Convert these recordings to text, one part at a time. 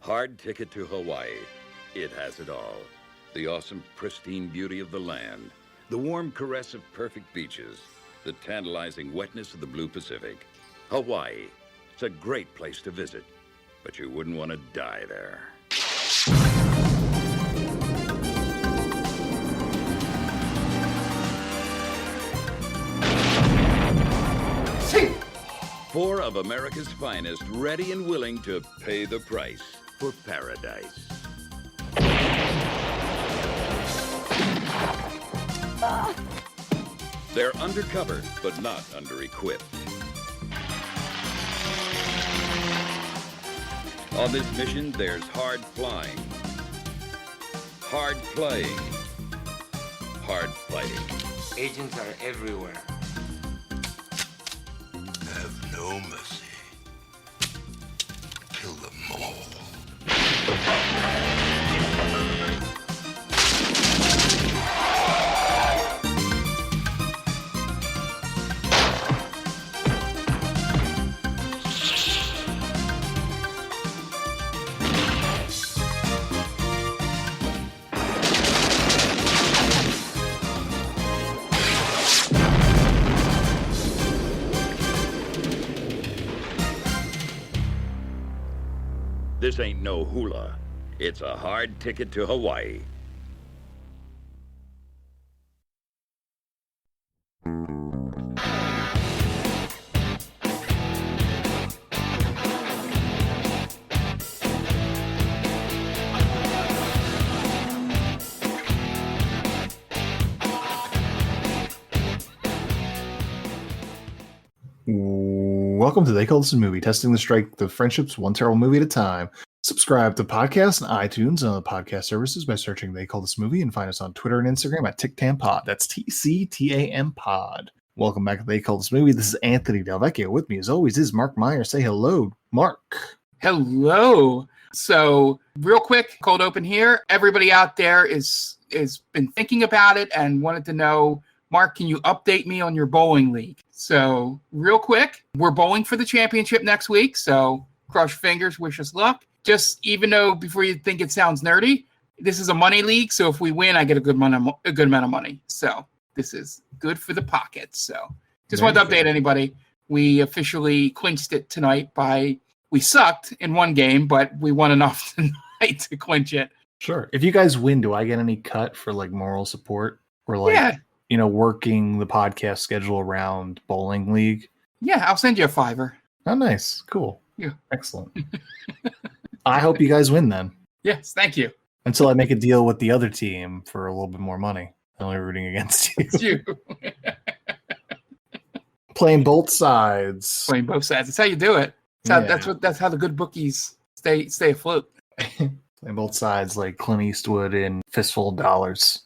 Hard ticket to Hawaii. It has it all. The awesome, pristine beauty of the land. The warm caress of perfect beaches. The tantalizing wetness of the blue Pacific. Hawaii. It's a great place to visit. But you wouldn't want to die there. Sing! 4 of America's finest, ready and willing to pay the price for paradise. They're undercover, but not under-equipped. On this mission, there's hard flying, hard playing, hard fighting. Agents are everywhere. Have no mercy. Kill them all. This ain't no hula. It's a hard ticket to Hawaii. Welcome to They Call This a Movie, testing the strength of friendships one terrible movie at a time. Subscribe to podcasts and iTunes and other podcast services by searching They Call This a Movie, and find us on Twitter and Instagram at TicTamPod. That's TCTAM Pod. Welcome back to They Call This a Movie. This is Anthony Delvecchio. With me, as always, is Mark Meyer. Say hello, Mark. Hello. So, real quick, cold open here. Everybody out there is been thinking about it and wanted to know, Mark, can you update me on your bowling league? So, real quick, we're bowling for the championship next week. So, cross your fingers, wish us luck. Just even though before you think it sounds nerdy, this is a money league. So, if we win, I get a good amount of money. So, this is good for the pocket. So, just wanted to update anybody. We officially clinched it tonight we sucked in one game, but we won enough tonight to clinch it. Sure. If you guys win, do I get any cut for like moral support or like, Yeah. Working the podcast schedule around bowling league? Yeah, I'll send you a $5. Oh, nice. Cool. Yeah. Excellent. I hope you guys win then. Yes, thank you. Until I make a deal with the other team for a little bit more money. I'm only rooting against you. It's you. Playing both sides. Playing both sides. That's how you do it. That's how the good bookies stay afloat. Playing both sides like Clint Eastwood in Fistful of Dollars.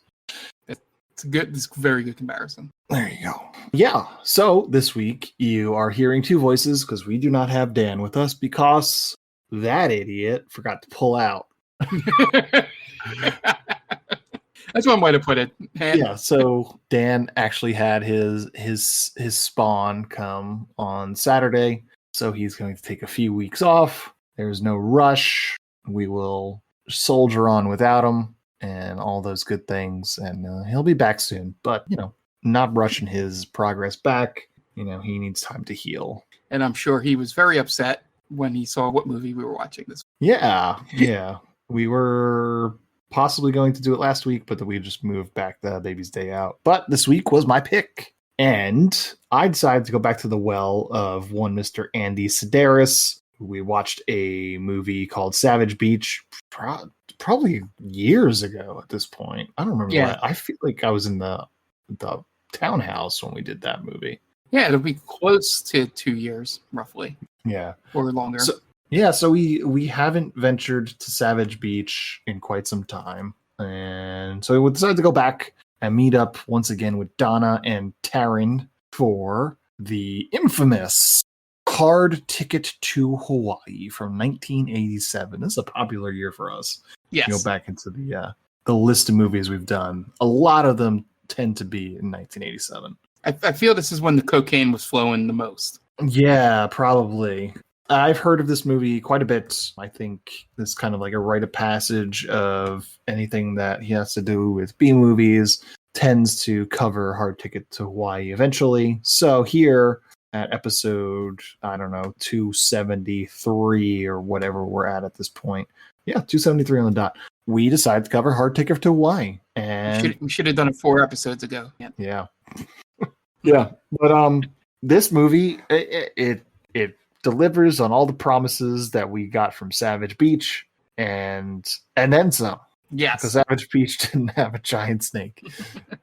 It's a very good comparison. There you go. Yeah. So this week you are hearing two voices because we do not have Dan with us because that idiot forgot to pull out. That's one way to put it. Yeah. So Dan actually had his spawn come on Saturday, so he's going to take a few weeks off. There's no rush. We will soldier on without him and all those good things, and he'll be back soon. But not rushing his progress back. He needs time to heal. And I'm sure he was very upset when he saw what movie we were watching this week. Yeah. We were possibly going to do it last week, but then we just moved back the baby's day out. But this week was my pick. And I decided to go back to the well of one Mr. Andy Sidaris. We watched a movie called Savage Beach probably years ago at this point. I don't remember. Yeah. I feel like I was in the townhouse when we did that movie. Yeah, it'll be close to 2 years, roughly. Yeah. Or longer. So we haven't ventured to Savage Beach in quite some time. And so we decided to go back and meet up once again with Donna and Taryn for the infamous Hard Ticket to Hawaii from 1987. This is a popular year for us. Yes. Go back into the list of movies we've done. A lot of them tend to be in 1987. I feel this is when the cocaine was flowing the most. Yeah, probably. I've heard of this movie quite a bit. I think this is kind of like a rite of passage of anything that he has to do with B movies tends to cover Hard Ticket to Hawaii eventually. So here at episode, I don't know, 273 or whatever we're at this point. Yeah, 273 on the dot. We decided to cover Hard Ticket to Hawaii. And We should have done it 4 episodes ago. Yeah. yeah. Yeah. But this movie, it delivers on all the promises that we got from Savage Beach and then some. Yes. Because Savage Beach didn't have a giant snake.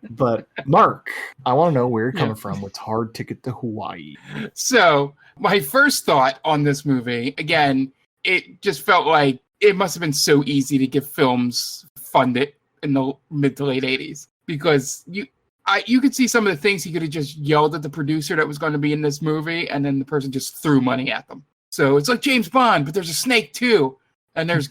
But Mark, I want to know where you're coming from with Hard Ticket to Hawaii. So my first thought on this movie, again, it just felt like it must have been so easy to get films funded in the mid to late 80s. Because you could see some of the things he could have just yelled at the producer that was going to be in this movie, and then the person just threw money at them. So it's like James Bond, but there's a snake too, and there's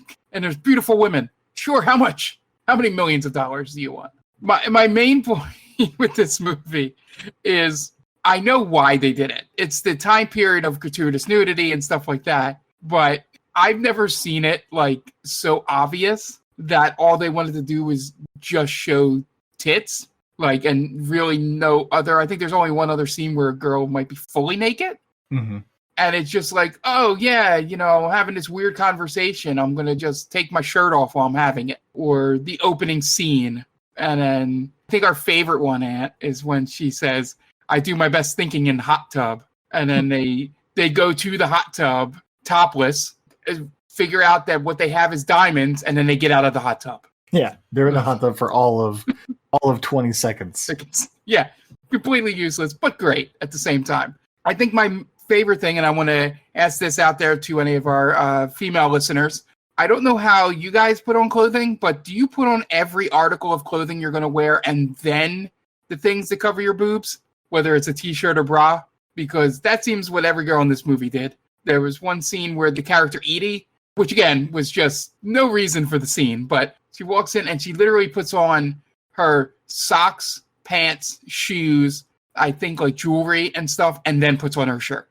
beautiful women. Sure, how much? How many millions of dollars do you want? My main point with this movie is I know why they did it. It's the time period of gratuitous nudity and stuff like that, but I've never seen it like so obvious that all they wanted to do was just show tits. Like, and really no other, I think there's only one other scene where a girl might be fully naked. Mm-hmm. And it's just like, oh yeah, having this weird conversation. I'm going to just take my shirt off while I'm having it. Or the opening scene. And then I think our favorite one, Aunt, is when she says, I do my best thinking in hot tub. And then they go to the hot tub topless, figure out that what they have is diamonds, and then they get out of the hot tub. Yeah, they're in the hot tub for all of 20 seconds. Yeah, completely useless, but great at the same time. I think my favorite thing, and I want to ask this out there to any of our female listeners, I don't know how you guys put on clothing, but do you put on every article of clothing you're going to wear and then the things that cover your boobs, whether it's a t-shirt or bra? Because that seems what every girl in this movie did. There was one scene where the character Edie, which again was just no reason for the scene, but she walks in and she literally puts on her socks, pants, shoes, I think like jewelry and stuff, and then puts on her shirt.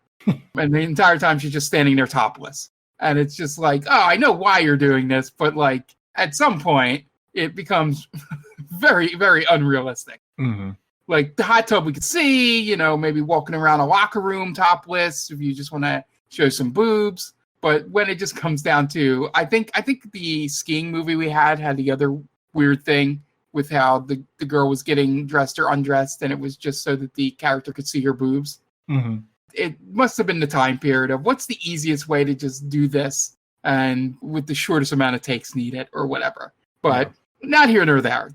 And the entire time she's just standing there topless. And it's just like, oh, I know why you're doing this, but like at some point it becomes very, very unrealistic. Mm-hmm. Like the hot tub we could see, maybe walking around a locker room topless if you just want to show some boobs. But when it just comes down to, I think the skiing movie we had the other weird thing with how the girl was getting dressed or undressed, and it was just so that the character could see her boobs. Mm-hmm. It must have been the time period of what's the easiest way to just do this and with the shortest amount of takes needed or whatever. But not here nor there.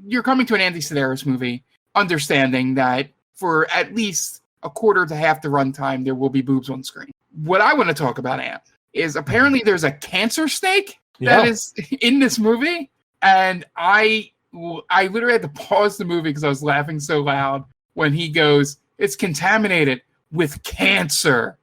You're coming to an Andy Sidaris movie understanding that for at least a quarter to half the runtime, there will be boobs on screen. What I want to talk about, Ant, is apparently there's a cancer snake that is in this movie. And I literally had to pause the movie because I was laughing so loud when he goes, it's contaminated with cancer.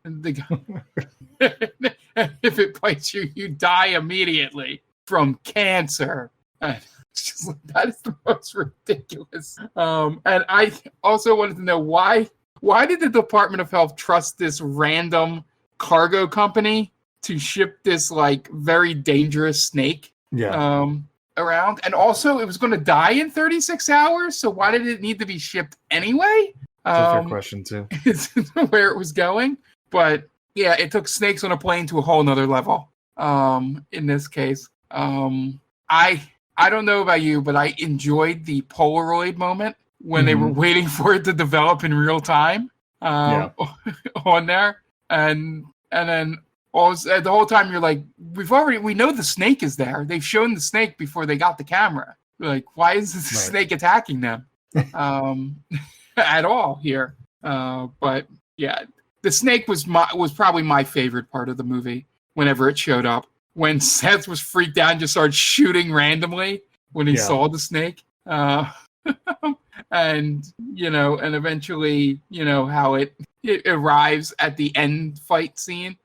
If it bites you, you die immediately from cancer. And it's just like, that is the most ridiculous. And I also wanted to know why did the Department of Health trust this random cargo company to ship this like very dangerous snake around? And also it was going to die in 36 hours. So why did it need to be shipped anyway? That's a fair question too. Where it was going. But yeah, it took snakes on a plane to a whole nother level. In this case, I don't know about you, but I enjoyed the Polaroid moment when they were waiting for it to develop in real time on there. And then the whole time you're like, we know the snake is there. They've shown the snake before they got the camera. Like, why is this snake attacking them at all here? But yeah, the snake was probably my favorite part of the movie whenever it showed up. When Seth was freaked out and just started shooting randomly when he saw the snake. And eventually, how it arrives at the end fight scene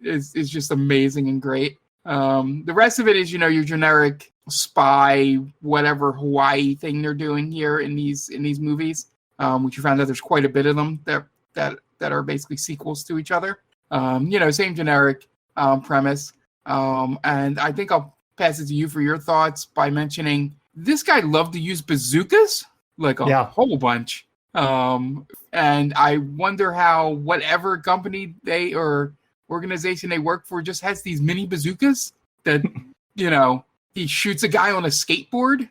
is just amazing and great. The rest of it is, your generic spy, whatever Hawaii thing they're doing here in these movies, which you found out there's quite a bit of them that are basically sequels to each other. Same generic premise. And I think I'll pass it to you for your thoughts by mentioning this guy loved to use bazookas, like a whole bunch. And I wonder how whatever company or organization they work for just has these mini bazookas that, he shoots a guy on a skateboard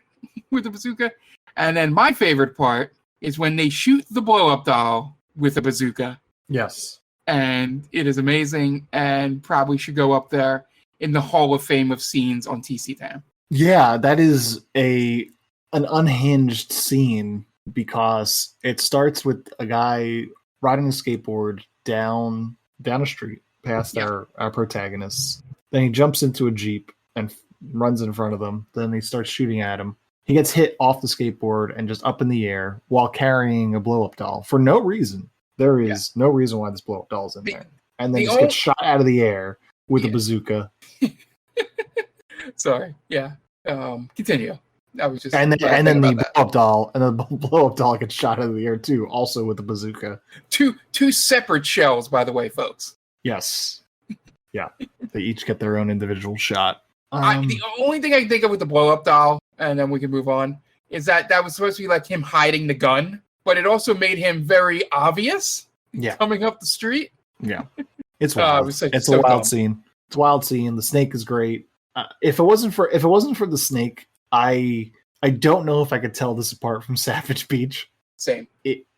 with a bazooka. And then my favorite part is when they shoot the blow-up doll with a bazooka. Yes. And it is amazing and probably should go up there in the Hall of Fame of scenes on TC Tam. Yeah, that is an unhinged scene because it starts with a guy riding a skateboard down a street past our protagonists. Then he jumps into a Jeep and runs in front of them. Then he starts shooting at him. He gets hit off the skateboard and just up in the air while carrying a blow-up doll for no reason. There is no reason why this blow-up doll's in there. And then just gets shot out of the air with a bazooka. Sorry. Yeah. Continue. I was just and then the blow-up doll gets shot out of the air too, also with a bazooka. Two separate shells, by the way, folks. Yes. Yeah. They each get their own individual shot. The only thing I can think of with the blow-up doll, and then we can move on, is that was supposed to be like him hiding the gun, but it also made him very obvious. Yeah. Coming up the street. Yeah. It's wild. It's a wild dumb. scene. It's a wild scene. The snake is great. If it wasn't for the snake, I don't know if I could tell this apart from Savage Beach. Same.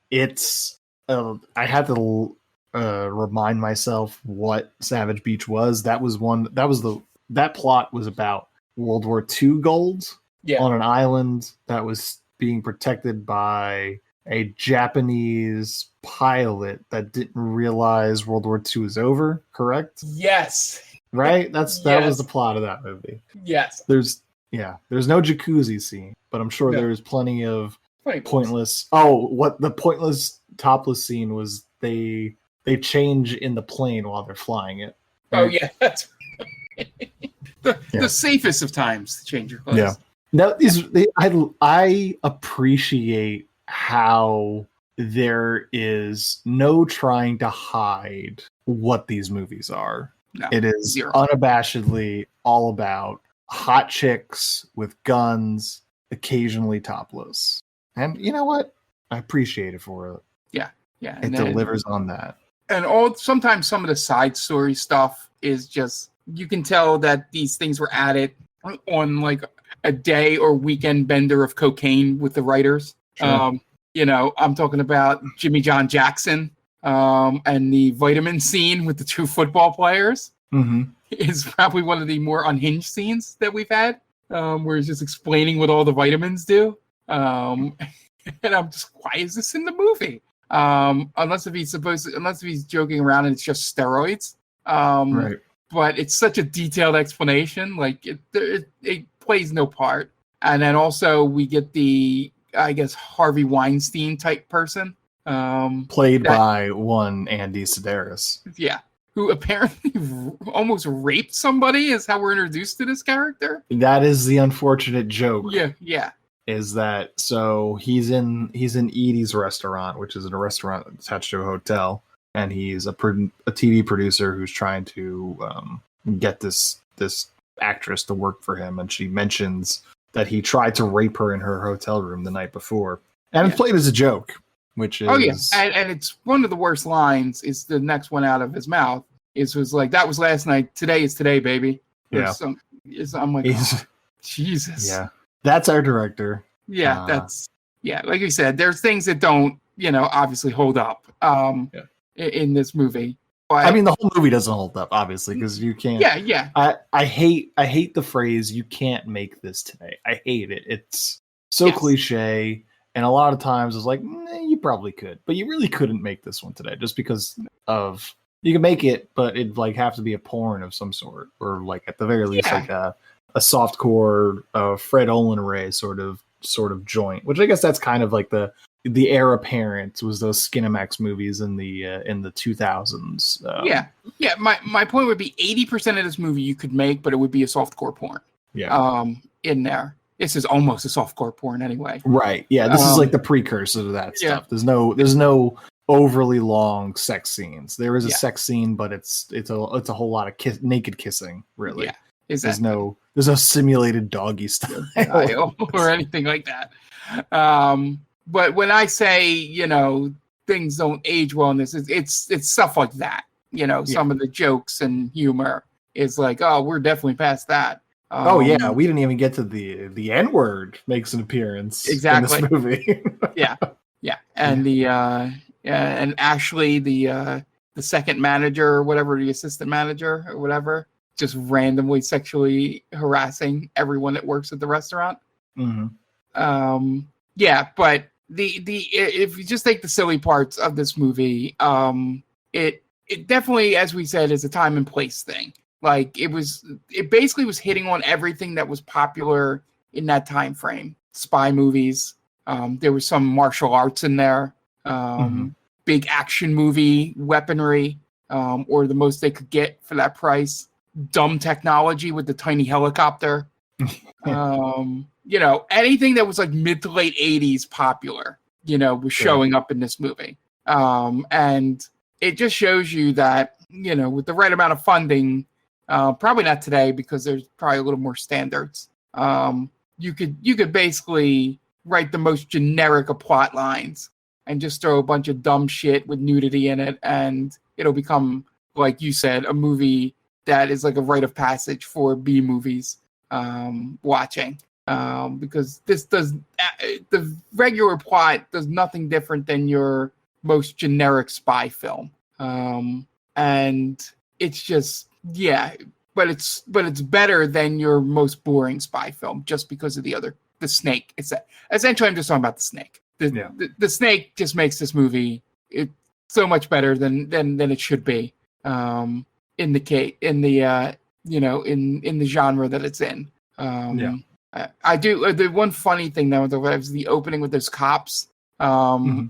It's I had to remind myself what Savage Beach was. That plot was about World War II gold on an island that was being protected by a Japanese pilot that didn't realize World War II was over. Correct? Yes. Right? That was the plot of that movie. Yes. There's no jacuzzi scene, but I'm sure there's plenty of pointless. Oh, what the pointless topless scene was? They change in the plane while they're flying it. Right? Oh yeah, that's the safest of times to change your clothes. Yeah. Now I appreciate how there is no trying to hide what these movies are. No, it is zero. Unabashedly all about hot chicks with guns, occasionally topless. And you know what? I appreciate it for it. Yeah. Yeah. It delivers on that. And sometimes some of the side story stuff is just, you can tell that these things were added on like a day or weekend bender of cocaine with the writers. Sure. I'm talking about Jimmy John Jackson and the vitamin scene with the two football players. Mm-hmm. Is probably one of the more unhinged scenes that we've had, where he's just explaining what all the vitamins do. And I'm just, why is this in the movie? Unless if he's joking around and it's just steroids. Right. But it's such a detailed explanation. Like it plays no part. And then also we get the, I guess, Harvey Weinstein type person. Played by one Andy Sidaris. Yeah. Who apparently almost raped somebody is how we're introduced to this character. That is the unfortunate joke. Yeah. Is that so? He's in Edie's restaurant, which is a restaurant attached to a hotel, and he's a TV producer who's trying to get this actress to work for him, and she mentions that he tried to rape her in her hotel room the night before, and it's played as a joke. Which is and it's one of the worst lines is the next one out of his mouth was like, that was last night, today is today, baby. Yeah. I'm like, Jesus. Yeah. That's our director. Yeah, like you said, there's things that don't, obviously hold up in this movie. But, I mean, the whole movie doesn't hold up, obviously, because you can't. Yeah. I hate the phrase "you can't make this today." I hate it. It's so cliche. And a lot of times it's like, you probably could, but you really couldn't make this one today just because of, you can make it, but it'd like have to be a porn of some sort, or like at the very least, like a softcore Fred Olen sort of joint, which I guess that's kind of like the heir apparent was those Skinamax movies in the 2000s. Yeah. My point would be 80% of this movie you could make, but it would be a softcore porn. Yeah. In there. This is almost a softcore porn anyway. Right. Yeah. This is like the precursor to that stuff. There's no overly long sex scenes. There is a Yeah. sex scene, but it's a whole lot of naked kissing. Really, Yeah. there's no simulated doggy style or anything like that. But when I say, things don't age well in this, it's stuff like that. Some of the jokes and humor is like, oh, we're definitely past that. Oh yeah, we didn't even get to the N-word makes an appearance exactly in this movie. yeah, and and Ashley, the second manager or whatever, the assistant manager or whatever, just randomly sexually harassing everyone that works at the restaurant. Mm-hmm. Yeah, but the if you just take the silly parts of this movie, it definitely, as we said, is a time and place thing. Like it basically was hitting on everything that was popular in that time frame. Spy movies. There was some martial arts in there. Big action movie weaponry, or the most they could get for that price. Dumb technology with the tiny helicopter. Anything that was like mid to late 80s popular, was showing up in this movie. And it just shows you that, with the right amount of funding, probably not today because there's probably a little more standards. You could basically write the most generic of plot lines and just throw a bunch of dumb shit with nudity in it, and it'll become, like you said, a movie that is like a rite of passage for B movies watching. Because the regular plot does nothing different than your most generic spy film. And it's just, but it's better than your most boring spy film just because of the snake. Essentially, I'm just talking about the snake. The snake just makes this movie so much better than it should be. In the genre that it's in. I do. The one funny thing though was the opening with those cops. And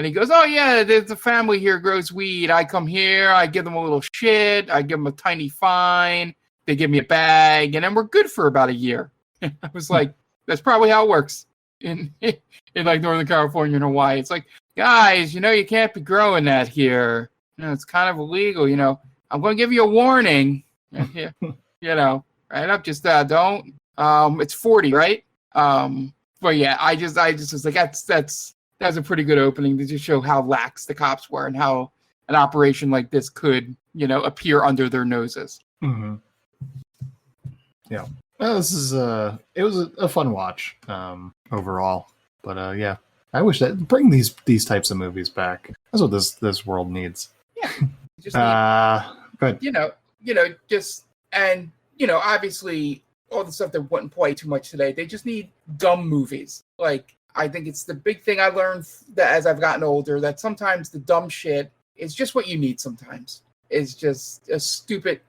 he goes, "Oh yeah, there's a family here grows weed. I come here, I give them a little shit, I give them a tiny fine, they give me a bag, and then we're good for about a year." I was like, "That's probably how it works in like Northern California and Hawaii. It's like, guys, you can't be growing that here. It's kind of illegal. I'm going to give you a warning. Right up, just don't." It's 40, right? But yeah, I just was like, that's a pretty good opening to just show how lax the cops were and how an operation like this could, appear under their noses. Mm-hmm. Yeah. Well, it was a fun watch, overall. But I wish that bring these types of movies back. That's what this world needs. Yeah. Just good. Obviously all the stuff that wouldn't play too much today. They just need dumb movies. Like, I think it's the big thing I learned that as I've gotten older, that sometimes the dumb shit is just what you need sometimes. It's just a stupid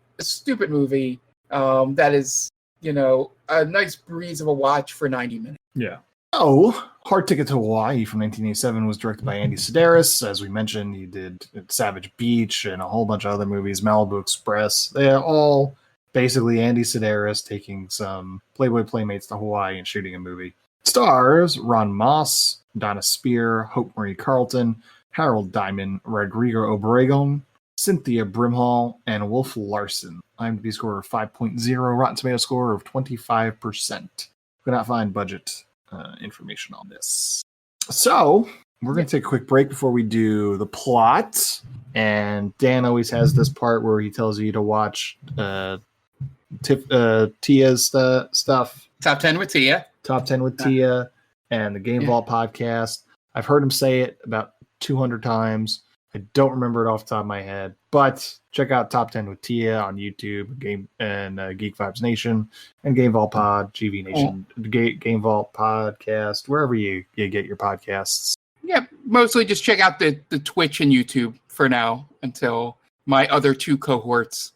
movie that is, a nice breeze of a watch for 90 minutes. Yeah. Oh, Hard Ticket to Hawaii from 1987 was directed by Andy Sidaris. As we mentioned, he did Savage Beach and a whole bunch of other movies, Malibu Express. They're all basically Andy Sidaris taking some Playboy Playmates to Hawaii and shooting a movie. Stars Ron Moss, Donna Spear, Hope Marie Carlton, Harold Diamond, Rodrigo Obregon, Cynthia Brimhall, and Wolf Larson. IMDb score of 5.0, Rotten Tomato score of 25%. Could not find budget information on this. So we're going to take a quick break before we do the plot. And Dan always has this part where he tells you to watch Tia's stuff. Top 10 with Tia. Top 10 with Tia and the Game Vault podcast. I've heard him say it about 200 times. I don't remember it off the top of my head, but check out Top 10 with Tia on YouTube, Geek Vibes Nation, and Game Vault Pod, GV Nation, Game Vault podcast, wherever you get your podcasts. Yeah, mostly just check out the Twitch and YouTube for now until my other two cohorts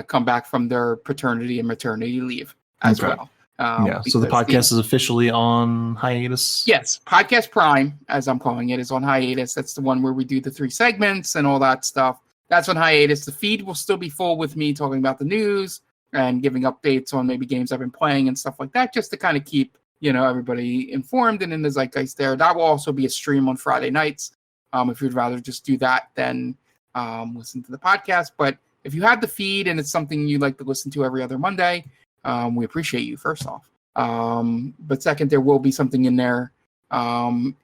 come back from their paternity and maternity leave as well. So the podcast is officially on hiatus? Yes, Podcast Prime, as I'm calling it, is on hiatus. That's the one where we do the 3 segments and all that stuff. That's on hiatus. The feed will still be full with me talking about the news and giving updates on maybe games I've been playing and stuff like that, just to kind of keep everybody informed and in the zeitgeist there. That will also be a stream on Friday nights if you'd rather just do that than listen to the podcast. But if you have the feed and it's something you'd like to listen to every other Monday, we appreciate you, first off. But second, there will be something in there,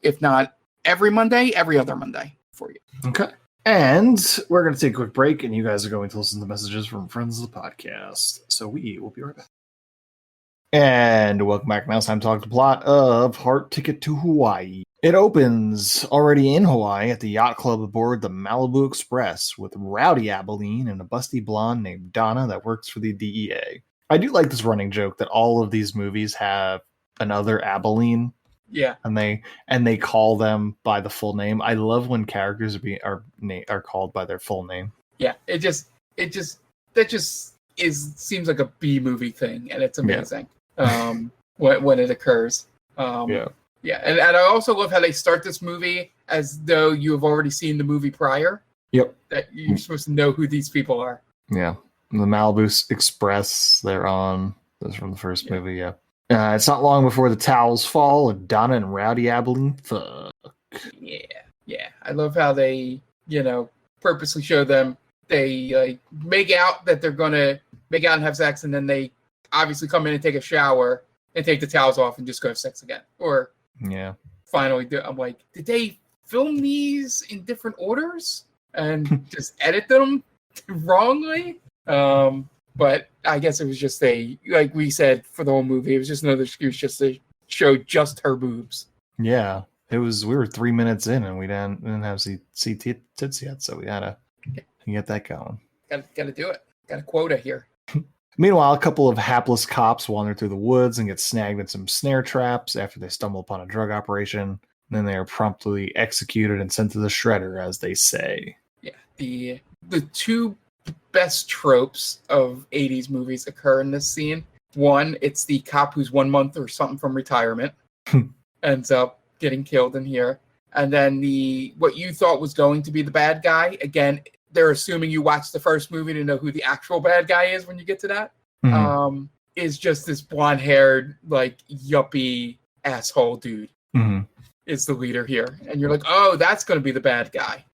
if not every Monday, every other Monday for you. Okay. And we're going to take a quick break, and you guys are going to listen to messages from friends of the podcast. So we will be right back. And welcome back. Now it's time to talk the plot of Heart Ticket to Hawaii. It opens already in Hawaii at the yacht club aboard the Malibu Express with Rowdy Abilene and a busty blonde named Donna that works for the DEA. I do like this running joke that all of these movies have another Abilene. Yeah, and they call them by the full name. I love when characters are called by their full name. Yeah, that just seems like a B movie thing, and it's amazing. When it occurs. And I also love how they start this movie as though you have already seen the movie prior. Yep, that you're supposed to know who these people are. Yeah, the Malibu Express. They're on. That's from the first movie. Yeah. It's not long before the towels fall and Donna and Rowdy Abilene fuck. Yeah. I love how they, purposely show them. They make out that they're gonna make out and have sex, and then they obviously come in and take a shower and take the towels off and just go have sex again. Or finally, I'm like, did they film these in different orders and just edit them wrongly? But I guess it was just like we said for the whole movie, it was just another excuse just to show just her boobs. Yeah, it was. We were 3 minutes in and we didn't have see tits yet, so we had to get that going. Got to do it. Got a quota here. Meanwhile, a couple of hapless cops wander through the woods and get snagged in some snare traps after they stumble upon a drug operation. And then they are promptly executed and sent to the shredder, as they say. Yeah, the two best tropes of 80s movies occur in this scene. One, it's the cop who's 1 month or something from retirement ends up getting killed in here. And then what you thought was going to be the bad guy, again, they're assuming you watched the first movie to know who the actual bad guy is when you get to that, is just this blonde-haired, like, yuppie asshole dude is the leader here. And you're like, oh, that's going to be the bad guy.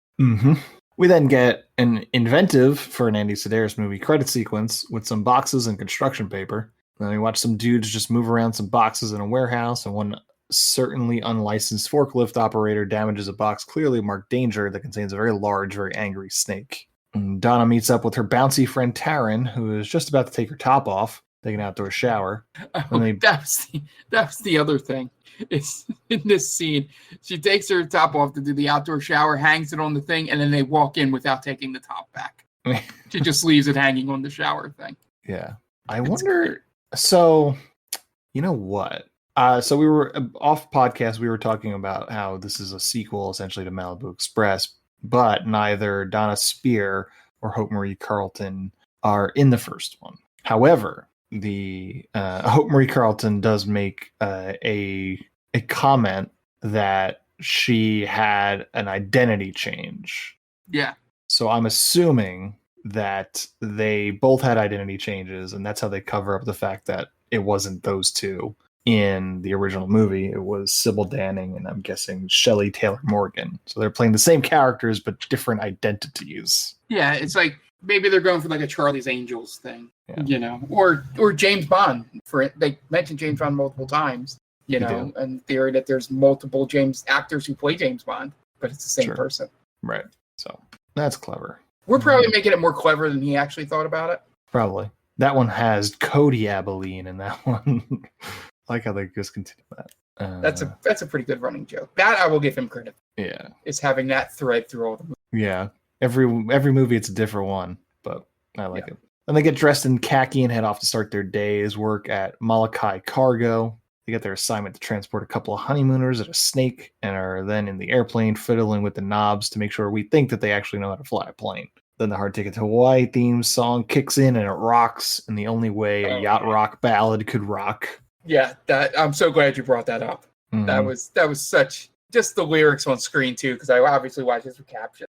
We then get an inventive, for an Andy Sidaris movie, credit sequence with some boxes and construction paper. Then we watch some dudes just move around some boxes in a warehouse, and one certainly unlicensed forklift operator damages a box clearly marked danger that contains a very large, very angry snake. And Donna meets up with her bouncy friend Taryn, who is just about to take her top off, take an outdoor shower. That was the other thing. It's in this scene. She takes her top off to do the outdoor shower, hangs it on the thing, and then they walk in without taking the top back. She just leaves it hanging on the shower thing. Yeah. I wonder. So, you know what? So we were off podcast. We were talking about how this is a sequel essentially to Malibu Express, but neither Donna Spear or Hope Marie Carlton are in the first one. However, the Hope Marie Carlton does make a comment that she had an identity change. Yeah. So I'm assuming that they both had identity changes, and that's how they cover up the fact that it wasn't those two in the original movie. It was Sybil Danning and I'm guessing Shelley Taylor Morgan. So they're playing the same characters but different identities. Yeah, it's like maybe they're going for like a Charlie's Angels thing, or James Bond. They mentioned James Bond multiple times, and theory that there's multiple James actors who play James Bond, but it's the same person. Right. So that's clever. We're probably making it more clever than he actually thought about it. Probably. That one has Cody Abilene in that one. I like how they just continue that. That's a pretty good running joke. That I will give him credit. Yeah. Is having that thread through all the movies. Yeah. Every movie it's a different one, but I like it. Then they get dressed in khaki and head off to start their day's work at Molokai Cargo. They get their assignment to transport a couple of honeymooners and a snake, and are then in the airplane fiddling with the knobs to make sure we think that they actually know how to fly a plane. Then the Hard Ticket to Hawaii theme song kicks in and it rocks in the only way a yacht rock ballad could rock. Yeah, I'm so glad you brought that up. That was such, just the lyrics on screen too, because I obviously watched this with captions.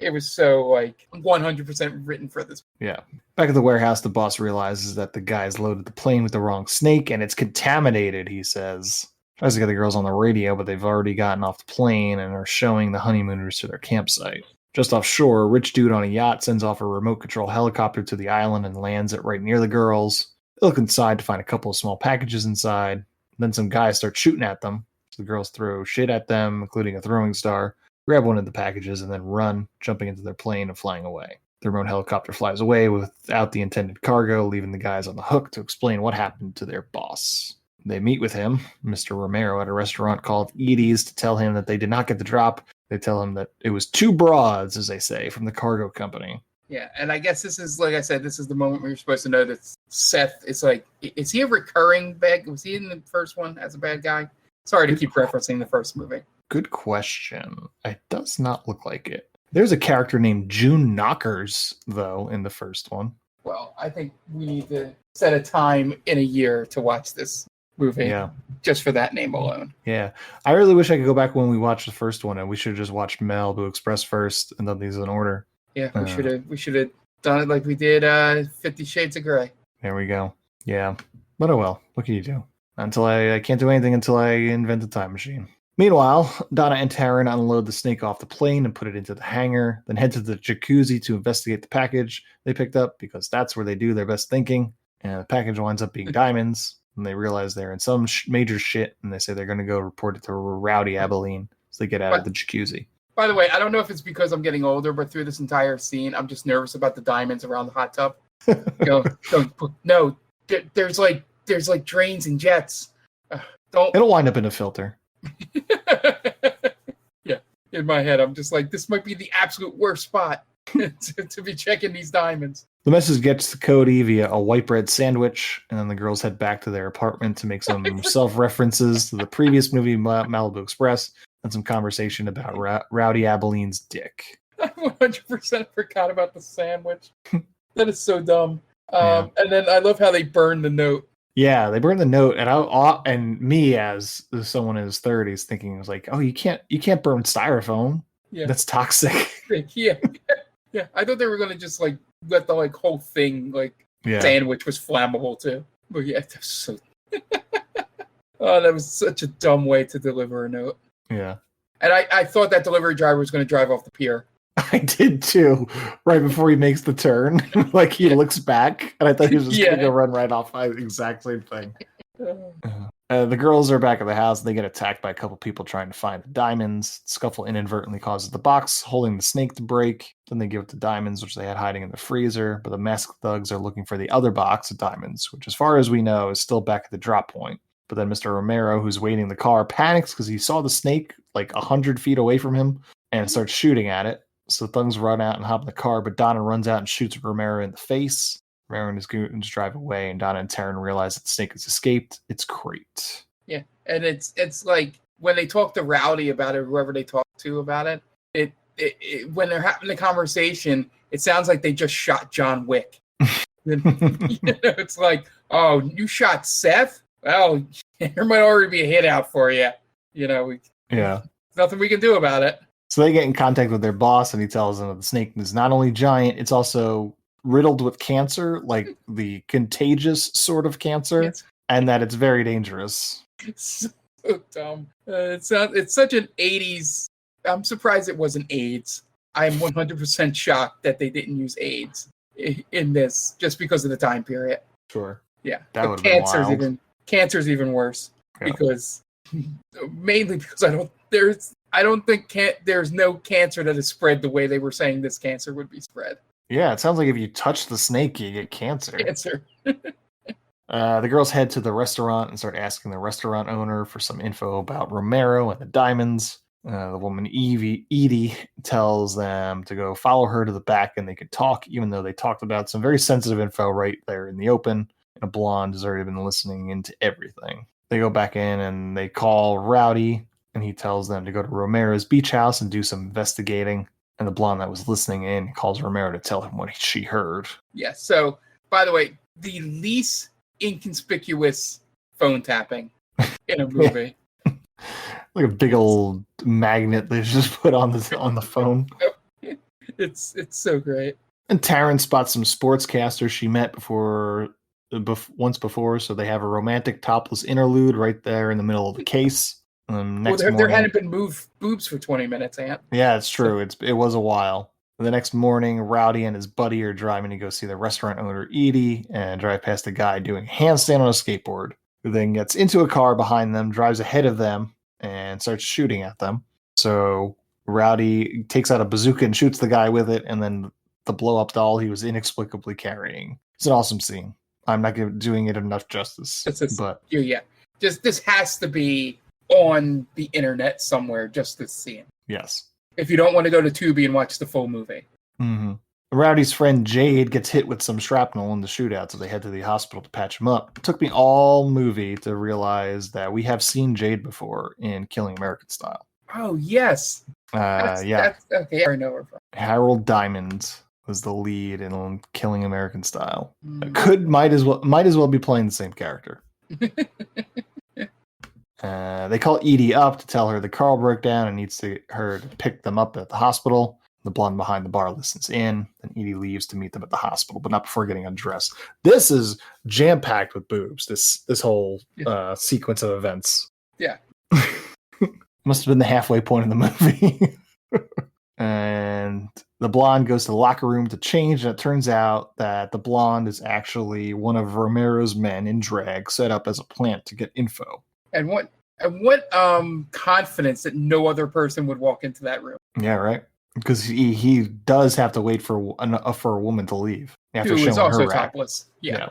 It was so like 100% written for this. Yeah. Back at the warehouse, the boss realizes that the guys loaded the plane with the wrong snake and it's contaminated, he says. Tries to get the girls on the radio, but they've already gotten off the plane and are showing the honeymooners to their campsite. Just offshore, a rich dude on a yacht sends off a remote control helicopter to the island and lands it right near the girls. They look inside to find a couple of small packages inside. Then some guys start shooting at them. So the girls throw shit at them, including a throwing star, grab one of the packages, and then run, jumping into their plane and flying away. The remote helicopter flies away without the intended cargo, leaving the guys on the hook to explain what happened to their boss. They meet with him, Mr. Romero, at a restaurant called Edie's to tell him that they did not get the drop. They tell him that it was two broads, as they say, from the cargo company. Yeah, and I guess this is, like I said, this is the moment where you're supposed to know that Seth is like, is he a recurring bad? Was he in the first one as a bad guy? Sorry to keep referencing the first movie. Good question. It does not look like it. There's a character named June Knockers, though, in the first one. Well, I think we need to set a time in a year to watch this movie. Yeah. Just for that name alone. Yeah. I really wish I could go back when we watched the first one, and we should have just watched Malibu Express first and done these in order. Yeah, we should have done it like we did 50 Shades of Grey. There we go. Yeah. But oh well. What can you do? I can't do anything until I invent a time machine. Meanwhile, Donna and Taryn unload the snake off the plane and put it into the hangar, then head to the jacuzzi to investigate the package they picked up, because that's where they do their best thinking. And the package winds up being diamonds, and they realize they're in some major shit, and they say they're going to go report it to Rowdy Abilene, so they get out of the jacuzzi. By the way, I don't know if it's because I'm getting older, but through this entire scene, I'm just nervous about the diamonds around the hot tub. No, there's like drains and jets. It'll wind up in a filter. Yeah, in my head, I'm just like, this might be the absolute worst spot to be checking these diamonds. The message gets to Cody via a white bread sandwich, and then the girls head back to their apartment to make some self-references to the previous movie, Malibu Express, and some conversation about Rowdy Abilene's dick. I 100% forgot about the sandwich. That is so dumb. And then I love how they burn the note. Yeah, they burned the note, and me as someone in his 30s thinking, it was like, oh, you can't burn styrofoam. Yeah, that's toxic. Yeah. I thought they were gonna just like let the whole thing sandwich was flammable too. But yeah, that's so. Oh, that was such a dumb way to deliver a note. Yeah, and I thought that delivery driver was gonna drive off the pier. I did too. Right before he makes the turn, he looks back, and I thought he was just gonna go run right off. Exact same thing. The girls are back at the house, and they get attacked by a couple people trying to find the diamonds. The scuffle inadvertently causes the box holding the snake to break. Then they give it the diamonds, which they had hiding in the freezer. But the masked thugs are looking for the other box of diamonds, which, as far as we know, is still back at the drop point. But then Mr. Romero, who's waiting in the car, panics because he saw the snake 100 feet away from him and starts shooting at it. So the thugs run out and hop in the car, but Donna runs out and shoots Romero in the face. Romero and his goons drive away, and Donna and Taryn realize that the snake has escaped. It's great. Yeah, and it's like when they talk to Rowdy about it, whoever they talk to about it, it when they're having the conversation, it sounds like they just shot John Wick. It's like, oh, you shot Seth? Well, there might already be a hit out for you. There's nothing we can do about it. So they get in contact with their boss, and he tells them that the snake is not only giant, it's also riddled with cancer, like the contagious sort of cancer, and that it's very dangerous. It's so dumb. It's such an 80s. I'm surprised it wasn't AIDS. I'm 100% shocked that they didn't use AIDS in this, just because of the time period. Sure. Yeah. That would have been wild. Cancer's even worse, because mainly because I don't think there's no cancer that is spread the way they were saying this cancer would be spread. Yeah, it sounds like if you touch the snake, you get cancer. The girls head to the restaurant and start asking the restaurant owner for some info about Romero and the diamonds. The woman, Edie, tells them to go follow her to the back and they could talk, even though they talked about some very sensitive info right there in the open. And a blonde has already been listening into everything. They go back in and they call Rowdy, and he tells them to go to Romero's beach house and do some investigating. And the blonde that was listening in calls Romero to tell him what she heard. Yeah, so, by the way, the least inconspicuous phone tapping in a movie. Like a big old magnet they just put on the phone. It's so great. And Taryn spots some sportscasters she met before once before, so they have a romantic topless interlude right there in the middle of the case. Next there morning, hadn't been boobs for 20 minutes, Aunt. yeah, it's true. It was a while. The next morning, Rowdy and his buddy are driving to go see the restaurant owner Edie and drive past a guy doing a handstand on a skateboard, who then gets into a car behind them, drives ahead of them, and starts shooting at them. So Rowdy takes out a bazooka and shoots the guy with it, and then the blow-up doll he was inexplicably carrying. It's an awesome scene. I'm not doing it enough justice. But yeah. This has to be on the internet somewhere, just this scene. Yes. If you don't want to go to Tubi and watch the full movie. Mm-hmm. Rowdy's friend Jade gets hit with some shrapnel in the shootout, so they head to the hospital to patch him up. It took me all movie to realize that we have seen Jade before in Killing American Style. Oh, yes. That's, okay, I know her from. Harold Diamond was the lead in Killing American Style. Might as well be playing the same character. They call Edie up to tell her the car broke down and needs her to pick them up at the hospital. The blonde behind the bar listens in, and Edie leaves to meet them at the hospital, but not before getting undressed. This is jam-packed with boobs, this whole sequence of events. Yeah. Must have been the halfway point of the movie. And the blonde goes to the locker room to change, and it turns out that the blonde is actually one of Romero's men in drag set up as a plant to get info. And what confidence that no other person would walk into that room. Yeah, right. Because he does have to wait for a woman to leave. After who is showing also her rack. topless. Yeah.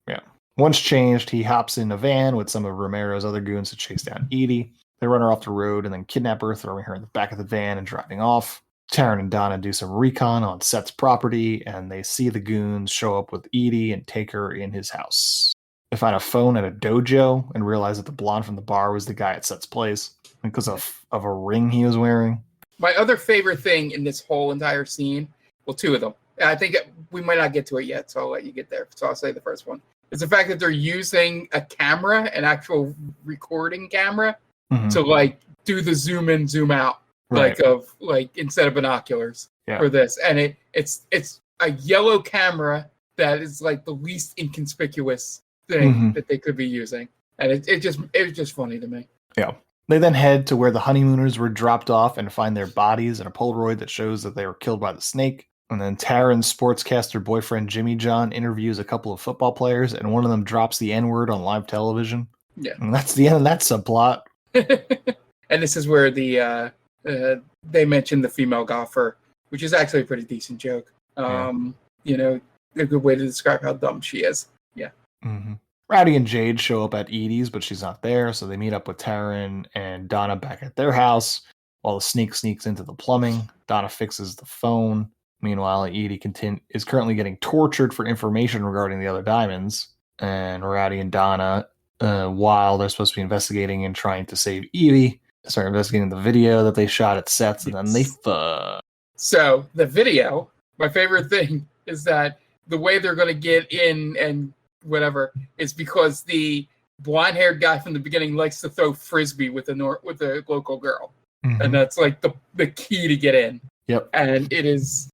Yeah. Once changed, he hops in a van with some of Romero's other goons to chase down Edie. They run her off the road and then kidnap her, throwing her in the back of the van and driving off. Taryn and Donna do some recon on Seth's property, and they see the goons show up with Edie and take her in his house. They find a phone at a dojo and realize that the blonde from the bar was the guy at Seth's place because of a ring he was wearing. My other favorite thing in this whole entire scene, well, two of them. I think we might not get to it yet, so I'll let you get there. So I'll say the first one. Is the fact that they're using a camera, an actual recording camera, to do the zoom in, zoom out, instead of binoculars for this. And it's a yellow camera that is like the least inconspicuous thing that they could be using. And it was just funny to me. Yeah. They then head to where the honeymooners were dropped off and find their bodies and a Polaroid that shows that they were killed by the snake. And then Taryn's sportscaster boyfriend Jimmy John interviews a couple of football players, and one of them drops the N-word on live television. Yeah. And that's the end of that subplot. And this is where they mentioned the female golfer, which is actually a pretty decent joke. A good way to describe how dumb she is. Yeah. Mm-hmm. Rowdy and Jade show up at Edie's, but she's not there, so they meet up with Taryn and Donna back at their house while the snake sneaks into the plumbing. Donna fixes the phone. Meanwhile, Edie is currently getting tortured for information regarding the other diamonds, and Rowdy and Donna, while they're supposed to be investigating and trying to save Edie, start investigating the video that they shot at Seth's, and then they fuck. So, the video, my favorite thing is that the way they're going to get in and whatever is because the blonde-haired guy from the beginning likes to throw frisbee with a local girl, and that's like the key to get in. Yep. And it is,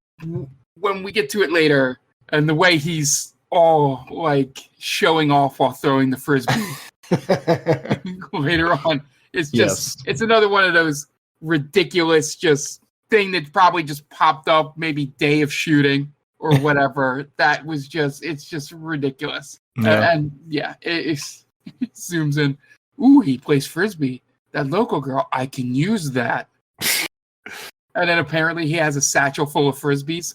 when we get to it later, and the way he's all like showing off while throwing the frisbee later on, it's just it's another one of those ridiculous just thing that probably just popped up maybe day of shooting or whatever. That was it's just ridiculous. Yeah. It zooms in. Ooh, he plays frisbee. That local girl, I can use that. And then apparently he has a satchel full of frisbees,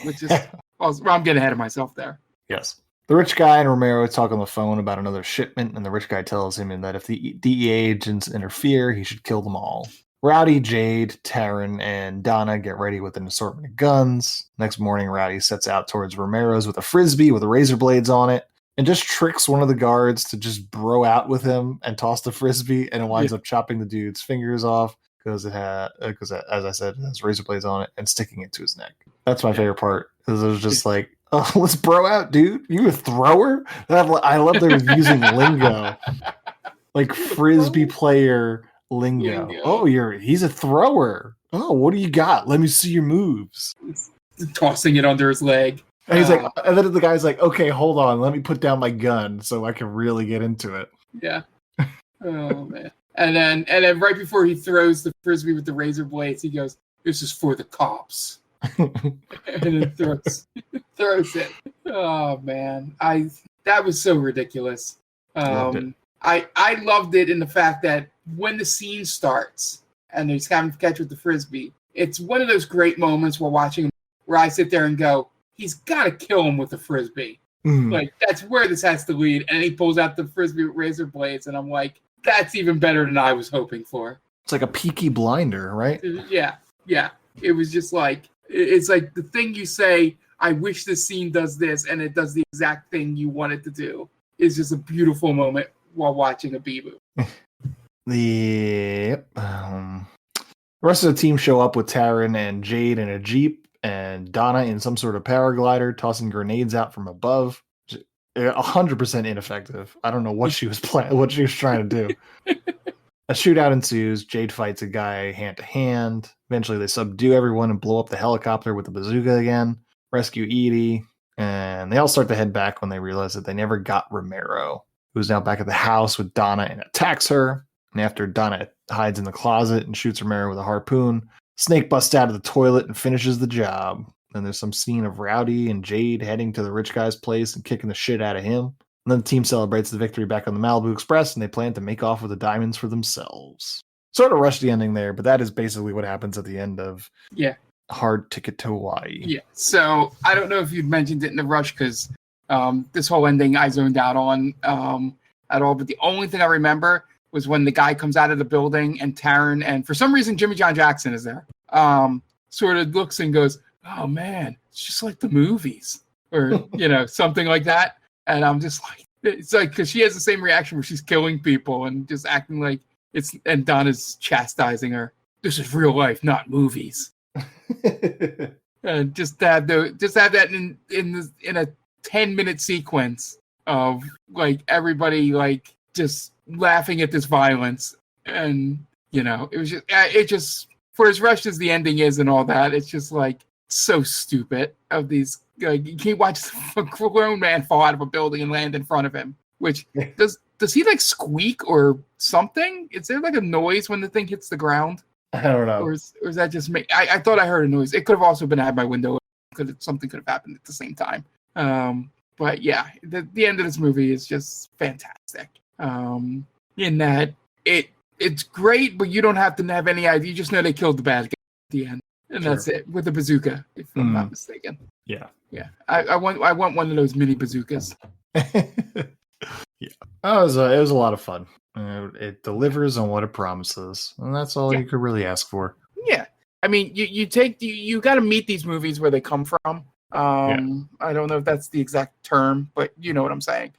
which is awesome. I'm getting ahead of myself there. Yes. The rich guy and Romero talk on the phone about another shipment, and the rich guy tells him that if the DEA agents interfere, he should kill them all. Rowdy, Jade, Taryn, and Donna get ready with an assortment of guns. Next morning, Rowdy sets out towards Romero's with a frisbee with razor blades on it, and just tricks one of the guards to just bro out with him and toss the frisbee, and it winds up chopping the dude's fingers off because as I said, it has razor blades on it, and sticking it to his neck. That's my favorite part, because it was just like, oh, let's bro out, dude. You a thrower? I love they're using lingo, like frisbee player lingo. Oh, he's a thrower. Oh, what do you got? Let me see your moves. Tossing it under his leg. And he's like, and then the guy's like, okay, hold on, let me put down my gun so I can really get into it. Yeah. Oh man. And then right before he throws the frisbee with the razor blades, he goes, "This is for the cops." And then throws it. Oh man. That was so ridiculous. Loved it. I loved it in the fact that when the scene starts and he's having to catch with the frisbee, it's one of those great moments while watching where I sit there and go, he's got to kill him with the frisbee. Like, that's where this has to lead. And he pulls out the frisbee with razor blades, and I'm like, that's even better than I was hoping for. It's like a Peaky Blinder, right? Yeah. It was just like, it's like the thing you say, I wish this scene does this, and it does the exact thing you want it to do. It's just a beautiful moment while watching a B-movie. The rest of the team show up with Taryn and Jade in a Jeep, and Donna in some sort of paraglider tossing grenades out from above. 100% ineffective. I don't know what she was what she was trying to do. A shootout ensues. Jade fights a guy hand to hand. Eventually, they subdue everyone and blow up the helicopter with the bazooka again. Rescue Edie, and they all start to head back when they realize that they never got Romero, who's now back at the house with Donna and attacks her. And after Donna hides in the closet and shoots Romero with a harpoon, Snake busts out of the toilet and finishes the job. And there's some scene of Rowdy and Jade heading to the rich guy's place and kicking the shit out of him. And then the team celebrates the victory back on the Malibu Express, and they plan to make off with the diamonds for themselves. Sort of rushed the ending there, but that is basically what happens at the end of Hard Ticket to Hawaii. Yeah. So I don't know if you'd mentioned it in the rush because this whole ending I zoned out on at all. But the only thing I remember was when the guy comes out of the building and Taryn, and for some reason Jimmy John Jackson is there, sort of looks and goes, "Oh man, it's just like the movies," or something like that. And I'm just like, it's like, because she has the same reaction where she's killing people and just acting like it's, and Donna's chastising her. This is real life, not movies. And just have that in a 10-minute sequence of like everybody like just laughing at this violence, and it just for as rushed as the ending is and all that, it's just like so stupid of these. Like, you can't watch a grown man fall out of a building and land in front of him. Which does he like squeak or something? Is there like a noise when the thing hits the ground? I don't know. Or is that just me? I thought I heard a noise. It could have also been at my window. Something could have happened at the same time. But yeah, the end of this movie is just fantastic. In that it's great, but you don't have to have any idea. You just know they killed the bad guy at the end. And that's it, with a bazooka, if I'm not mistaken. Yeah. I want one of those mini bazookas. Yeah. It was a lot of fun. It delivers on what it promises, and that's all you could really ask for. Yeah. I mean, you got to meet these movies where they come from. I don't know if that's the exact term, but you know what I'm saying.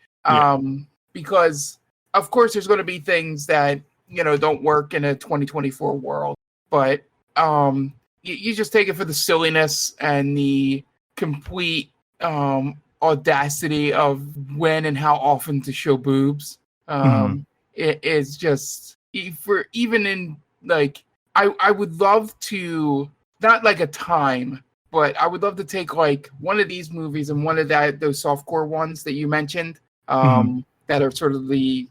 Because of course there's going to be things that don't work in a 2024 world, but you just take it for the silliness and the complete audacity of when and how often to show boobs. It is just, for even in like, I would love to, not like a time, but I would love to take like one of these movies and one of those softcore ones that you mentioned, that are sort of the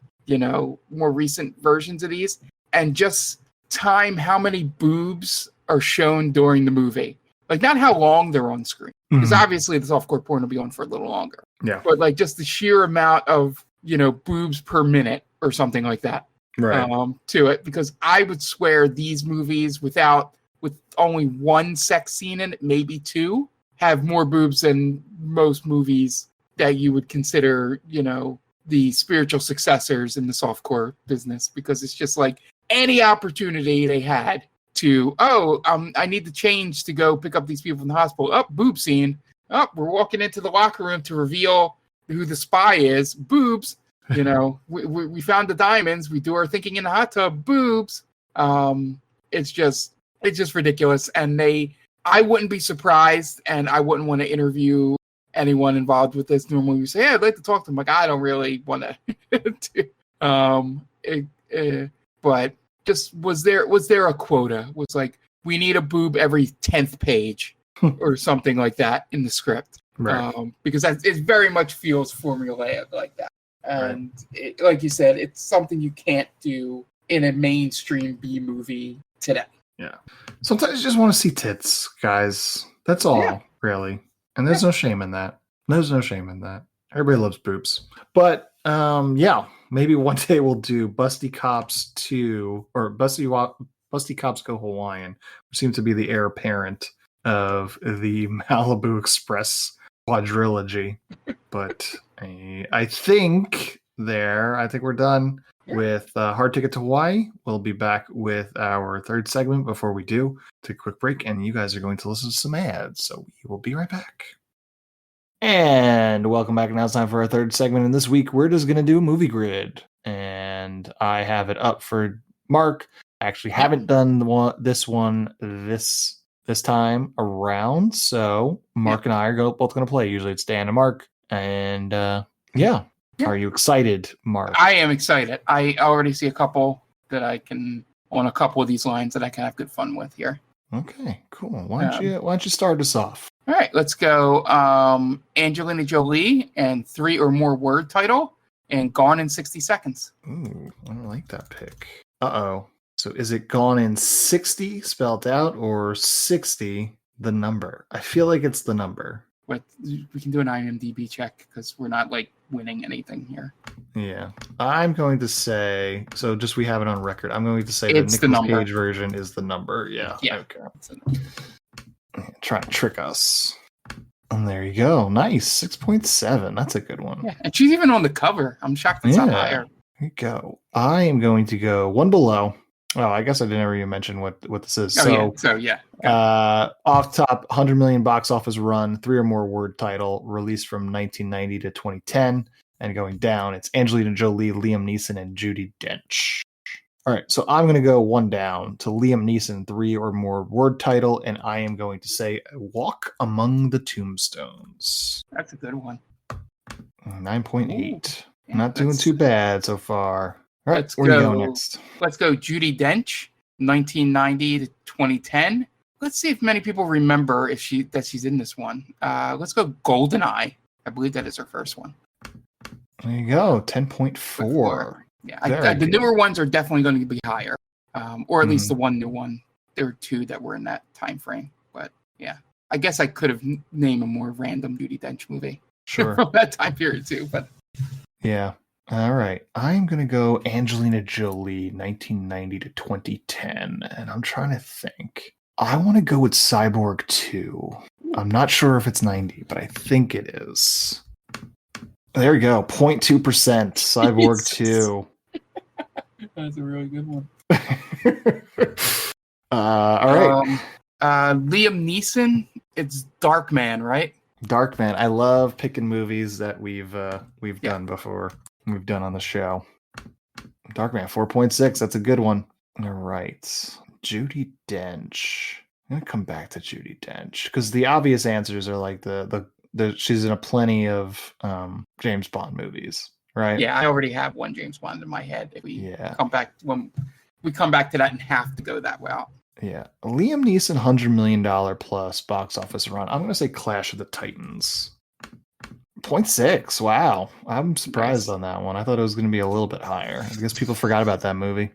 more recent versions of these, and just time how many boobs are shown during the movie. Like, not how long they're on screen, because obviously the softcore porn will be on for a little longer. Yeah. But like just the sheer amount of boobs per minute or something like that. Right. To it, because I would swear these movies with only one sex scene in it, maybe two, have more boobs than most movies that you would consider the spiritual successors in the softcore business, because it's just like any opportunity they had to, I need to change to go pick up these people from the hospital. Boob scene. We're walking into the locker room to reveal who the spy is. Boobs. We found the diamonds. We do our thinking in the hot tub. Boobs. It's just ridiculous. And I wouldn't be surprised, and I wouldn't want to interview anyone involved with this. Normally we say, "Hey, I'd like to talk to them." Like, I don't really want to. But just was there a quota? Was like, we need a boob every 10th page or something like that in the script. Right. Because it very much feels formulaic like that. And like you said, it's something you can't do in a mainstream B movie today. Yeah. Sometimes you just want to see tits, guys. That's all, really. And there's no shame in that. There's no shame in that. Everybody loves boobs. But yeah, maybe one day we'll do Busty Cops 2 or Busty Cops Go Hawaiian, which seems to be the heir apparent of the Malibu Express quadrilogy. But I think we're done with Hard Ticket to Hawaii. We'll be back with our third segment. Before we do, take a quick break, and you guys are going to listen to some ads. So we will be right back. And welcome back. Now it's time for our third segment. And this week, we're just going to do a movie grid. And I have it up for Mark. I actually haven't done this one this time around. So Mark and I are both going to play. Usually it's Dan and Mark. And yeah. Are you excited, Mark? I am excited. I already see a couple that I can, on a couple of these lines that I can have good fun with here. Okay, cool. Why don't you start us off? All right, let's go. Angelina Jolie and 3 or more word title and Gone in 60 Seconds. Ooh, I don't like that pick. Uh-oh. So is it Gone in 60 spelled out or 60 the number? I feel like it's the number. But we can do an IMDb check because we're not like winning anything here. Yeah. I'm going to say, so just we have it on record. I'm going to say it's the Nicolas Cage version is the number. Yeah. Okay. Trying to trick us. And there you go. Nice. 6.7. That's a good one. Yeah. And she's even on the cover. I'm shocked it's not higher. There you go. I am going to go one below. Oh, I guess I didn't even mention what this is. Off top, 100 million box office run, 3 or more word title, released from 1990 to 2010, and going down, it's Angelina Jolie, Liam Neeson, and Judi Dench. All right, so I'm going to go one down to Liam Neeson, 3 or more word title, and I am going to say Walk Among the Tombstones. That's a good one. 9.8. Not doing too bad so far. All right, where do you go next? Let's go Judi Dench, 1990 to 2010. Let's see if many people remember that she's in this one. Let's go GoldenEye. I believe that is her first one. There you go, 10.4. Yeah, the newer ones are definitely going to be higher, or at least the one new one. There were 2 that were in that time frame. But yeah, I guess I could have named a more random Judi Dench movie from that time period too. But yeah. All right. I'm going to go Angelina Jolie, 1990 to 2010. And I'm trying to think. I want to go with Cyborg 2. I'm not sure if it's 90, but I think it is. There we go. 0.2%. Cyborg 2. That's a really good one. All right. Liam Neeson, it's Darkman, right? Darkman. I love picking movies that we've done before. We've done on the show. Darkman 4.6. That's a good one. All right. Judi Dench. I'm gonna come back to Judi Dench because the obvious answers are like the she's in a plenty of James Bond movies, right? Yeah, I already have one James Bond in my head. If we come back to that and have to go that route. Yeah, Liam Neeson, $100 million plus box office run. I'm gonna say Clash of the Titans. 0.6. Wow. I'm surprised on that one. I thought it was going to be a little bit higher. I guess people forgot about that movie.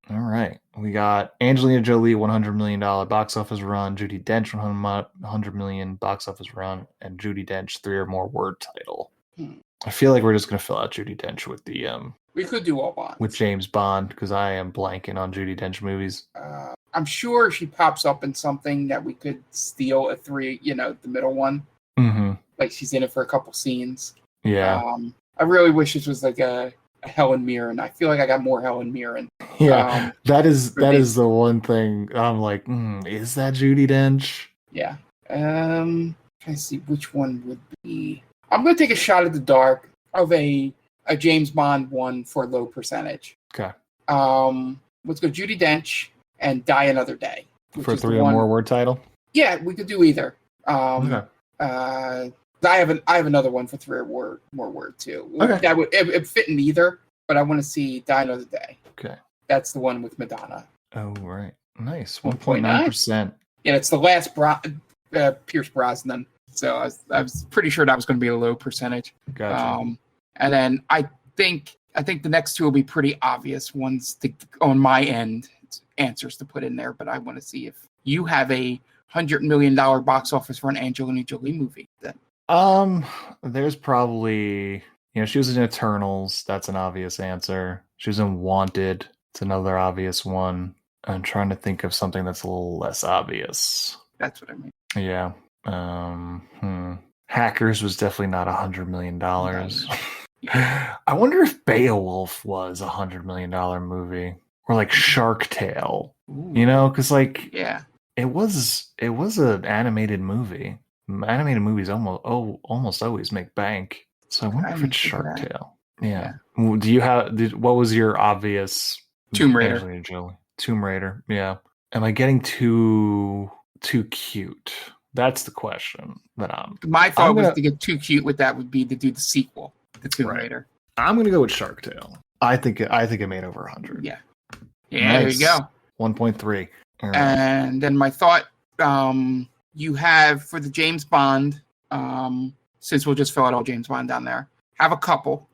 All right. We got Angelina Jolie, $100 million box office run. Judi Dench, $100 million box office run. And Judi Dench, 3 or more word title. I feel like we're just going to fill out Judi Dench with the... we could do all Bonds. With James Bond, because I am blanking on Judi Dench movies. I'm sure she pops up in something that we could steal at 3, the middle one. Mm-hmm. Like she's in it for a couple scenes. Yeah. I really wish this was like a Helen Mirren. I feel like I got more Helen Mirren. Yeah, that is the one thing I'm like, is that Judi Dench? Yeah. Trying to see which one would be. I'm going to take a shot at the dark of a James Bond one for low percentage. Okay. Let's go Judi Dench and Die Another Day. For 3 or more word title? Yeah, we could do either. Okay. I have another one for 3 or more word too. Okay. That would it fit in either, but I want to see Die Another Day. Okay. That's the one with Madonna. Oh right, nice. 1.9%. Yeah, it's the last Pierce Brosnan So I was pretty sure that was going to be a low percentage. Gotcha. And then I think the next two will be pretty obvious ones on my end, answers to put in there. But I want to see if you have a $100 million box office for an Angelina Jolie movie. There's probably, she was in Eternals. That's an obvious answer. She was in Wanted. It's another obvious one. I'm trying to think of something that's a little less obvious. That's what I mean. Yeah. Hackers was definitely not $100 million. I wonder if Beowulf was $100 million movie, or like Shark Tale. Ooh. Because Yeah. it was an animated movie. Animated movies almost always make bank. So I wonder if it's Shark Tale. Yeah. Do you what was your obvious Tomb Raider? Angelina Jolie? Tomb Raider. Yeah. Am I getting too cute? That's the question that My thought was to get too cute with that would be to do the sequel, the Tomb Raider. I'm gonna go with Shark Tale. I think it made over 100. Yeah. Nice. There you go. 1.3. Right. And then my thought, you have for the James Bond, since we'll just fill out all James Bond down there, have a couple.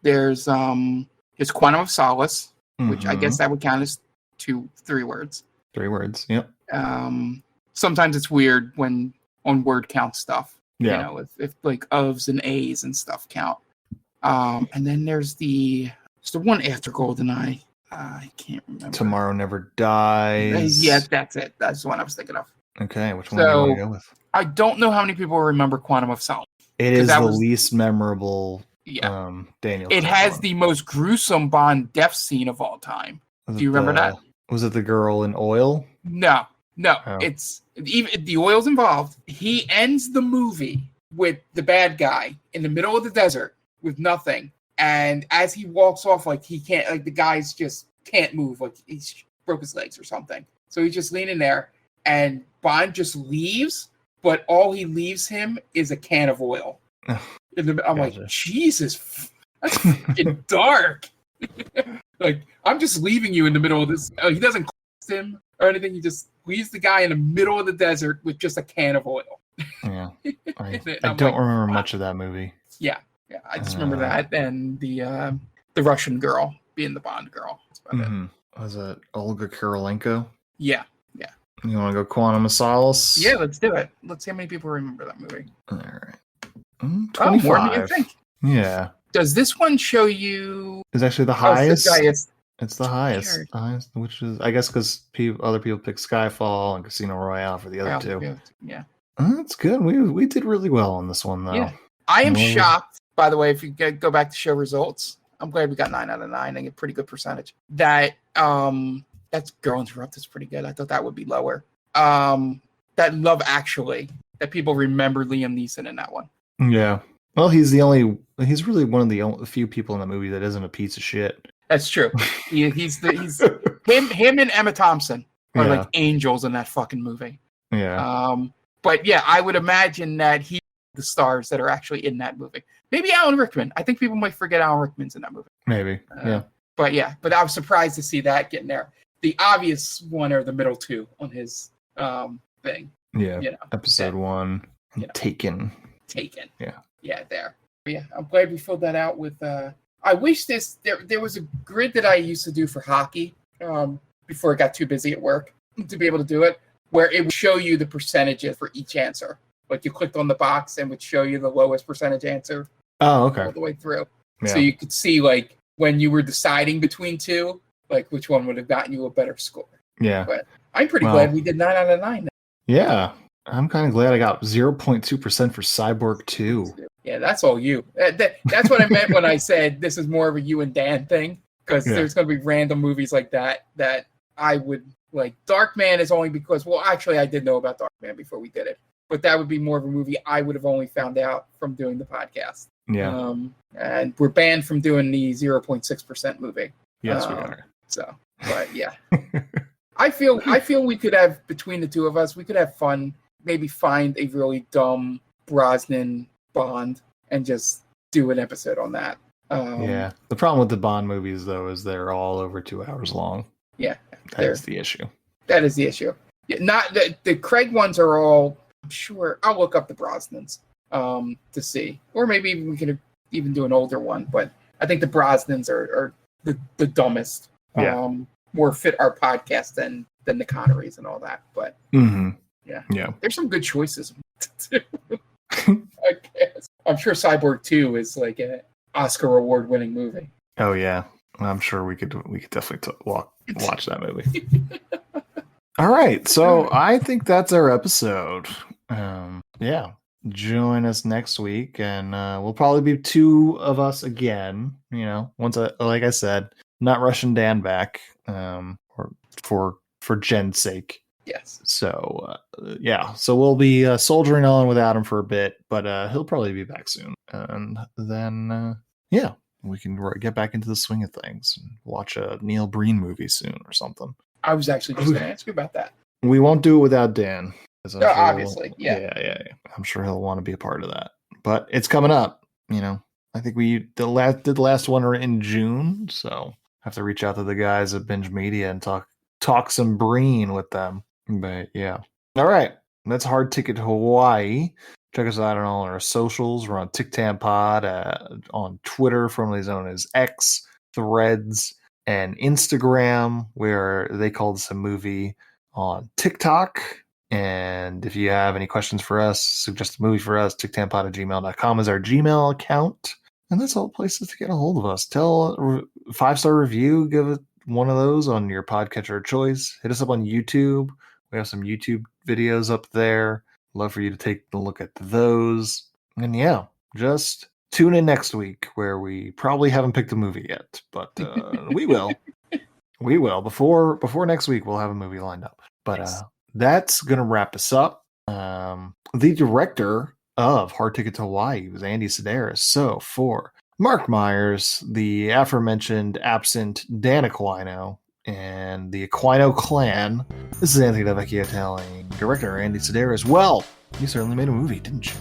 There's Quantum of Solace, which I guess that would count as 3 words. 3 words. Yep. Sometimes it's weird when on word count stuff. Yeah. If like ofs and a's and stuff count. And then there's the one after GoldenEye. I can't remember. Tomorrow Never Dies. Yeah, that's it. That's the one I was thinking of. Okay, which one do you want to go with? I don't know how many people remember Quantum of Solace. It is the least memorable. Yeah. Daniel. It has the most gruesome Bond death scene of all time. Do you remember that? Was it the girl in oil? No. Oh. It's even the oil's involved. He ends the movie with the bad guy in the middle of the desert with nothing. And as he walks off, like he can't, like the guys just can't move, like he's broke his legs or something. So he's just leaning there, and Bond just leaves, but all he leaves him is a can of oil. I'm like, Jesus, that's fucking dark. Like, I'm just leaving you in the middle of this. He doesn't cost him or anything. He just leaves the guy in the middle of the desert with just a can of oil. Yeah, I don't remember much of that movie. Yeah, I just remember that and the Russian girl being the Bond girl. That's about it. Was it Olga Kurylenko? Yeah. You want to go Quantum of Solace? Yeah, let's do it. Let's see how many people remember that movie. All right. 25. More than you think. Yeah. Does this one show you? It's actually the highest. It's the highest. Which is, I guess, because other people pick Skyfall and Casino Royale for the other two. Yeah. That's good. We did really well on this one, though. Yeah. I am shocked, by the way, if you go back to show results. I'm glad we got 9 out of 9 and a pretty good percentage. That's Girl Interrupted is pretty good. I thought that would be lower. That Love Actually, that people remember Liam Neeson in that one. Yeah. Well, he's really one of the few people in the movie that isn't a piece of shit. That's true. He's him and Emma Thompson are like angels in that fucking movie. Yeah. But yeah, I would imagine that he's the stars that are actually in that movie. Maybe Alan Rickman. I think people might forget Alan Rickman's in that movie. Maybe. Yeah. But I was surprised to see that getting there. The obvious one are the middle two on his thing. Yeah. Episode 1. Taken. Yeah, there. But yeah, I'm glad we filled that out with I wish there was a grid that I used to do for hockey before I got too busy at work to be able to do it, where it would show you the percentages for each answer. Like you clicked on the box and would show you the lowest percentage answer. Oh, okay. All the way through. Yeah. So you could see like when you were deciding between two, like which one would have gotten you a better score. Yeah. But I'm pretty glad we did 9 out of 9 now. Yeah. I'm kind of glad I got 0.2% for Cyborg 2. Yeah, that's all you. That's what I meant when I said this is more of a you and Dan thing, because there's going to be random movies like that I would like. Darkman is only because, well, actually, I did know about Darkman before we did it, but that would be more of a movie I would have only found out from doing the podcast. Yeah. And we're banned from doing the 0.6% movie. Yes, we are. So, but yeah. I feel we could have, between the two of us, we could have fun, maybe find a really dumb Brosnan Bond and just do an episode on that. Yeah. The problem with the Bond movies, though, is they're all over 2 hours long. Yeah. That's the issue. That is the issue. Yeah, not the Craig ones are all I'm sure I'll look up the Brosnans to see, or maybe we can even do an older one. But I think the Brosnans are the dumbest. Yeah. More fit our podcast than the Connerys and all that. But yeah, there's some good choices. I guess. I'm sure Cyborg 2 is like an Oscar award-winning movie. Oh yeah, I'm sure we could definitely watch that movie. All right, so I think that's our episode. Yeah, join us next week, and we'll probably be 2 of us again. You know, once like I said, not rushing Dan back, or for Jen's sake. Yes. So yeah, so we'll be soldiering on without him for a bit, but he'll probably be back soon, and then yeah, we can get back into the swing of things and watch a Neil Breen movie soon or something. I was actually just going to ask you about that. We won't do it without Dan. Sure obviously, yeah. I'm sure he'll want to be a part of that, but it's coming up. You know, I think we did the last one in June, so have to reach out to the guys at Binge Media and talk some Breen with them. But yeah. All right. That's Hard Ticket to Hawaii. Check us out on all our socials. We're on TickTamPod, on Twitter, formerly known as X, Threads, and Instagram, where they call this a movie, on TikTok. And if you have any questions for us, suggest a movie for us, TickTamPod@gmail.com is our Gmail account. And that's all places to get a hold of us. Tell 5-star review, give it one of those on your podcatcher of choice. Hit us up on YouTube. We have some YouTube videos up there. Love for you to take a look at those. And yeah, just tune in next week where we probably haven't picked a movie yet, but we will. We will. Before next week, we'll have a movie lined up. But that's going to wrap us up. The director of Hard Ticket to Hawaii was Andy Sidaris. So for Mark Myers, the aforementioned absent Dan Aquino, and the Aquino clan, this is Anthony DeVecchio telling director Andy Sidaris, well, you certainly made a movie, didn't you?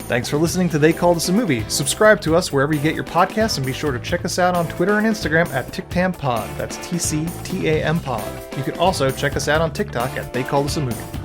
Thanks for listening to They Called Us a Movie. Subscribe to us wherever you get your podcasts, and be sure to check us out on Twitter and Instagram at TickTamPod. That's TCTAM Pod. You can also check us out on TikTok at They Called Us a Movie.